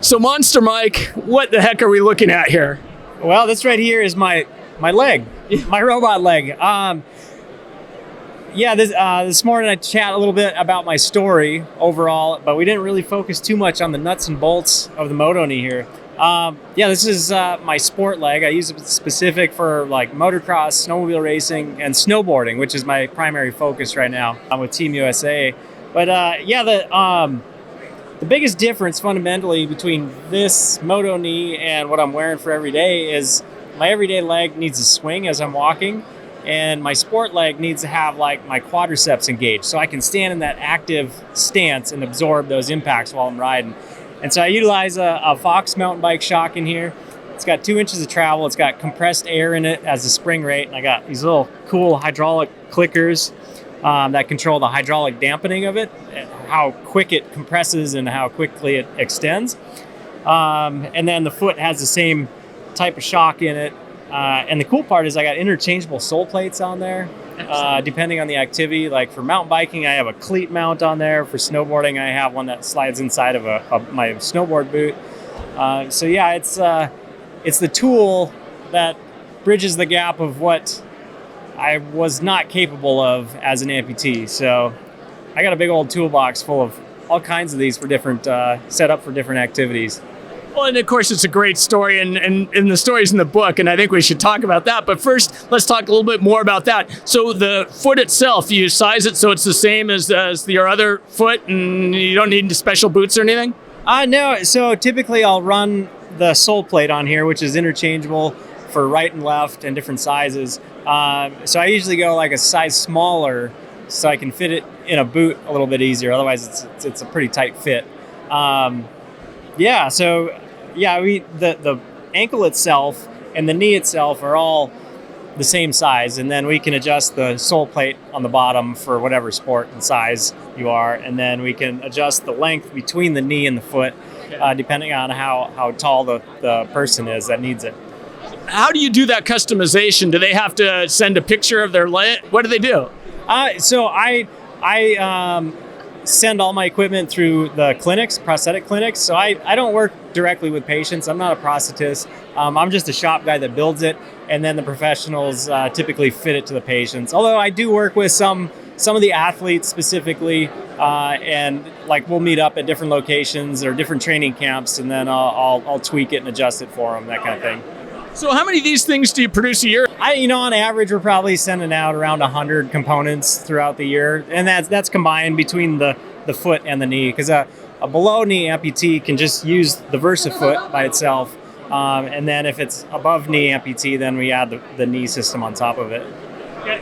So Monster Mike, what the heck are we looking at here? Well, this right here is my leg, my robot leg. This morning I chat a little bit about my story overall, but we didn't really focus too much on the nuts and bolts of the Moto knee here. This is my sport leg. I use it specific for like motocross, snowmobile racing, and snowboarding, which is my primary focus right now. I'm with Team USA. But the biggest difference fundamentally between this Moto knee and what I'm wearing for every day is my everyday leg needs to swing as I'm walking, and my sport leg needs to have like my quadriceps engaged so I can stand in that active stance and absorb those impacts while I'm riding. And so I utilize a Fox mountain bike shock in here. It's got 2 inches of travel. It's got compressed air in it as a spring rate, and I got these little cool hydraulic clickers that control the hydraulic dampening of it, how quick it compresses and how quickly it extends. And then the foot has the same type of shock in it. And the cool part is I got interchangeable sole plates on there, depending on the activity. Like for mountain biking, I have a cleat mount on there. For snowboarding, I have one that slides inside of my snowboard boot. It's the tool that bridges the gap of what I was not capable of as an amputee. So I got a big old toolbox full of all kinds of these for different, set up for different activities. Well, and of course, it's a great story, and the story's in the book, and I think we should talk about that. But first, let's talk a little bit more about that. So the foot itself, you size it so it's the same as your other foot, and you don't need special boots or anything? No, so typically I'll run the sole plate on here, which is interchangeable for right and left and different sizes. So I usually go like a size smaller so I can fit it in a boot a little bit easier. Otherwise, it's a pretty tight fit. The ankle itself and the knee itself are all the same size, and then we can adjust the sole plate on the bottom for whatever sport and size you are, and then we can adjust the length between the knee and the foot, depending on how tall the person is that needs it. How do you do that customization? Do they have to send a picture of their leg? What do they do? So I send all my equipment through the clinics, prosthetic clinics. So I don't work directly with patients. I'm not a prosthetist. I'm just a shop guy that builds it, and then the professionals typically fit it to the patients. Although I do work with some of the athletes specifically, and like we'll meet up at different locations or different training camps, and then I'll tweak it and adjust it for them, that kind of thing. So how many of these things do you produce a year? On average, we're probably sending out around 100 components throughout the year. And that's combined between the foot and the knee. Because a below knee amputee can just use the VersaFoot by itself. And then if it's above knee amputee, then we add the knee system on top of it.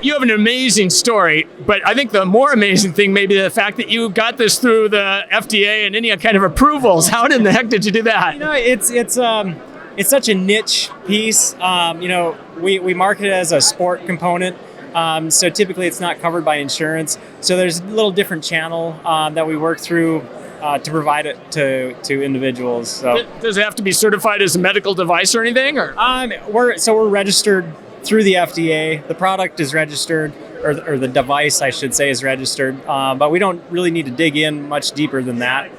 You have an amazing story, but I think the more amazing thing may be the fact that you got this through the FDA and any kind of approvals. How in the heck did you do that? It's such a niche piece. We market it as a sport component. So typically it's not covered by insurance. So there's a little different channel that we work through to provide it to individuals. So does it have to be certified as a medical device or anything? Or we're registered through the FDA. The product is registered, or the device, I should say, is registered. But we don't really need to dig in much deeper than that.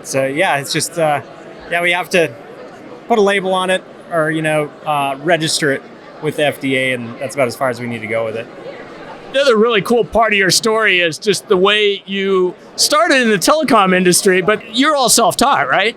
It's just we have to put a label on it or, register it with the FDA, and that's about as far as we need to go with it. The other really cool part of your story is just the way you started in the telecom industry, but you're all self-taught, right?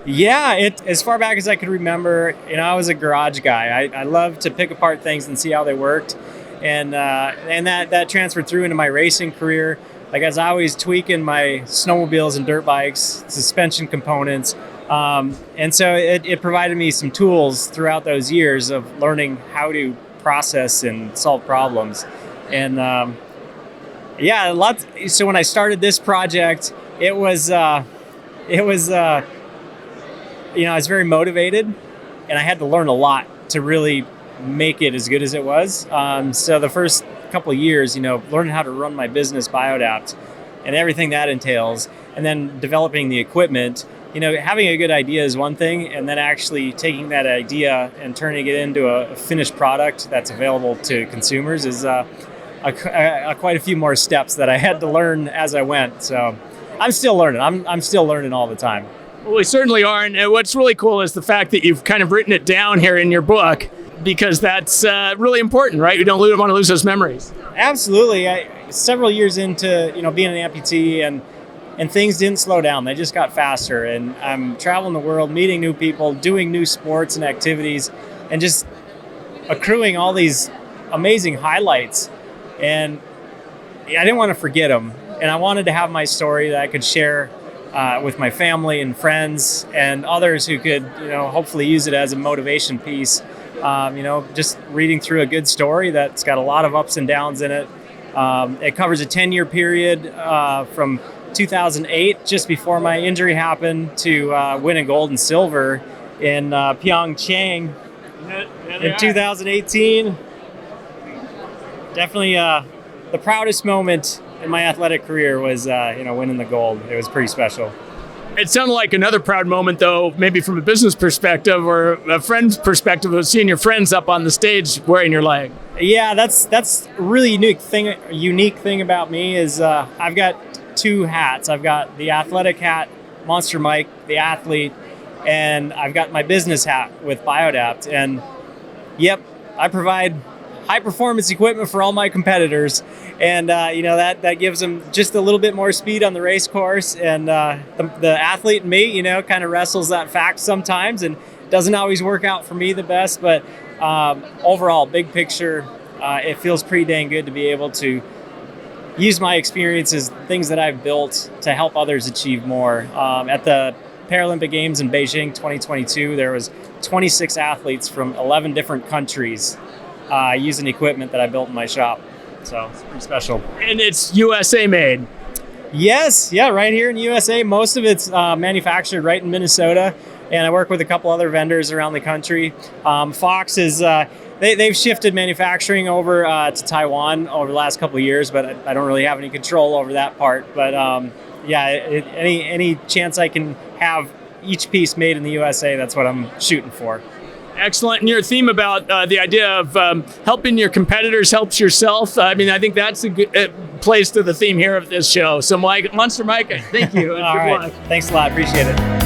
Yeah, as far back as I could remember, I was a garage guy. I loved to pick apart things and see how they worked, and that transferred through into my racing career. Like as I was tweaking my snowmobiles and dirt bikes, suspension components, and so it provided me some tools throughout those years of learning how to process and solve problems. And so when I started this project, I was very motivated, and I had to learn a lot to really make it as good as it was. So the first couple of years, learning how to run my business BioAdapt and everything that entails, and then developing the equipment. Having a good idea is one thing, and then actually taking that idea and turning it into a finished product that's available to consumers is quite a few more steps that I had to learn as I went. So I'm still learning. I'm still learning all the time. Well, we certainly are. And what's really cool is the fact that you've kind of written it down here in your book, because that's really important, right? You don't want to lose those memories. Absolutely. Several years into being an amputee, and things didn't slow down. They just got faster. And I'm traveling the world, meeting new people, doing new sports and activities, and just accruing all these amazing highlights. And I didn't want to forget them. And I wanted to have my story that I could share with my family and friends and others who could, hopefully use it as a motivation piece. Just reading through a good story that's got a lot of ups and downs in it. It covers a 10-year period from 2008, just before my injury happened, to winning gold and silver in Pyeongchang in 2018. Definitely the proudest moment in my athletic career was, winning the gold. It was pretty special. It sounded like another proud moment, though, maybe from a business perspective or a friend's perspective, of seeing your friends up on the stage wearing your leg. Yeah, that's a really unique thing about me is I've got two hats. I've got the athletic hat, Monster Mike, the athlete, and I've got my business hat with Biodapt. And yep, I provide high-performance equipment for all my competitors, and that gives them just a little bit more speed on the race course. And the athlete in me, kind of wrestles that fact sometimes, and doesn't always work out for me the best. But overall, big picture, it feels pretty dang good to be able to use my experiences, things that I've built, to help others achieve more. At the Paralympic Games in Beijing 2022, there was 26 athletes from 11 different countries using equipment that I built in my shop. So it's pretty special. And it's USA made. Yes, yeah, right here in USA. Most of it's manufactured right in Minnesota, and I work with a couple other vendors around the country. Fox is they've shifted manufacturing over to Taiwan over the last couple of years, but I don't really have any control over that part. But any chance I can have each piece made in the USA, that's what I'm shooting for. Excellent. And your theme about the idea of helping your competitors helps yourself. I think that's a good plays to the theme here of this show. So, Monster Mike, thank you. And All good right. luck. Thanks a lot. Appreciate it.